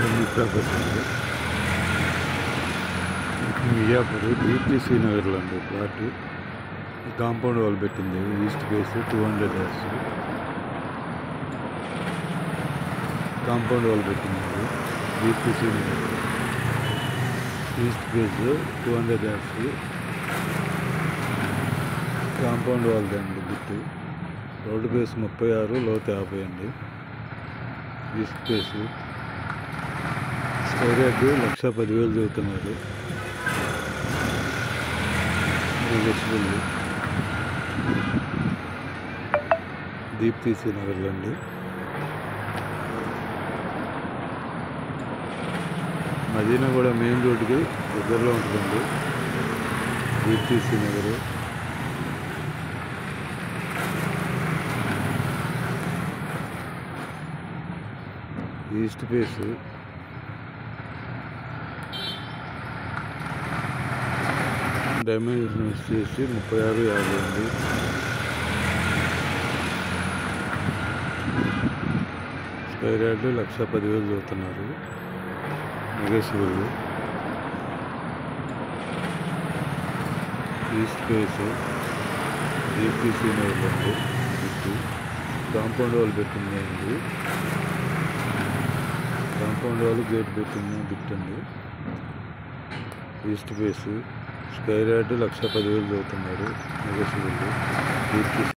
ఎన్ని ప్రాపర్టీ ఉంది మియాపూర్ DTC నగర్లో అండి ప్లాట్. కాంపౌండ్ వాల్ పెట్టింది east face 200 yards. Compound wall పెట్టింది DTC Nagar east face 200 yards. Compound wall అండి బిట్టు. రోడ్డు బేస్ 36, లోతు 50 అండి. East face. స్క్వేర్ యార్డ్ 1,10,000 చదువుతున్నారు. DTC నగర్లో అండి. మదీనా కూడా మెయిన్ రోడ్డుకి దగ్గరలో ఉంటుందండి DTC Nagar. East face. Dimension వచ్చేసి 36, 50 అండి. స్క్వేర్ యార్డ్ 1,10,000 చదువుతున్నారు. నెగోషియబుల్. ఈస్ట్ ఫేస్ DTC నగర్లో అండి. కాంపౌండ్ వాల్ పెట్టింది అండి. కాంపౌండ్ వాల్ గేట్ పెట్టింది బిట్టండి. East face. స్క్వేర్ యార్డ్ 1,10,000 చదువుతున్నారు. నెగోషియబుల్. DTC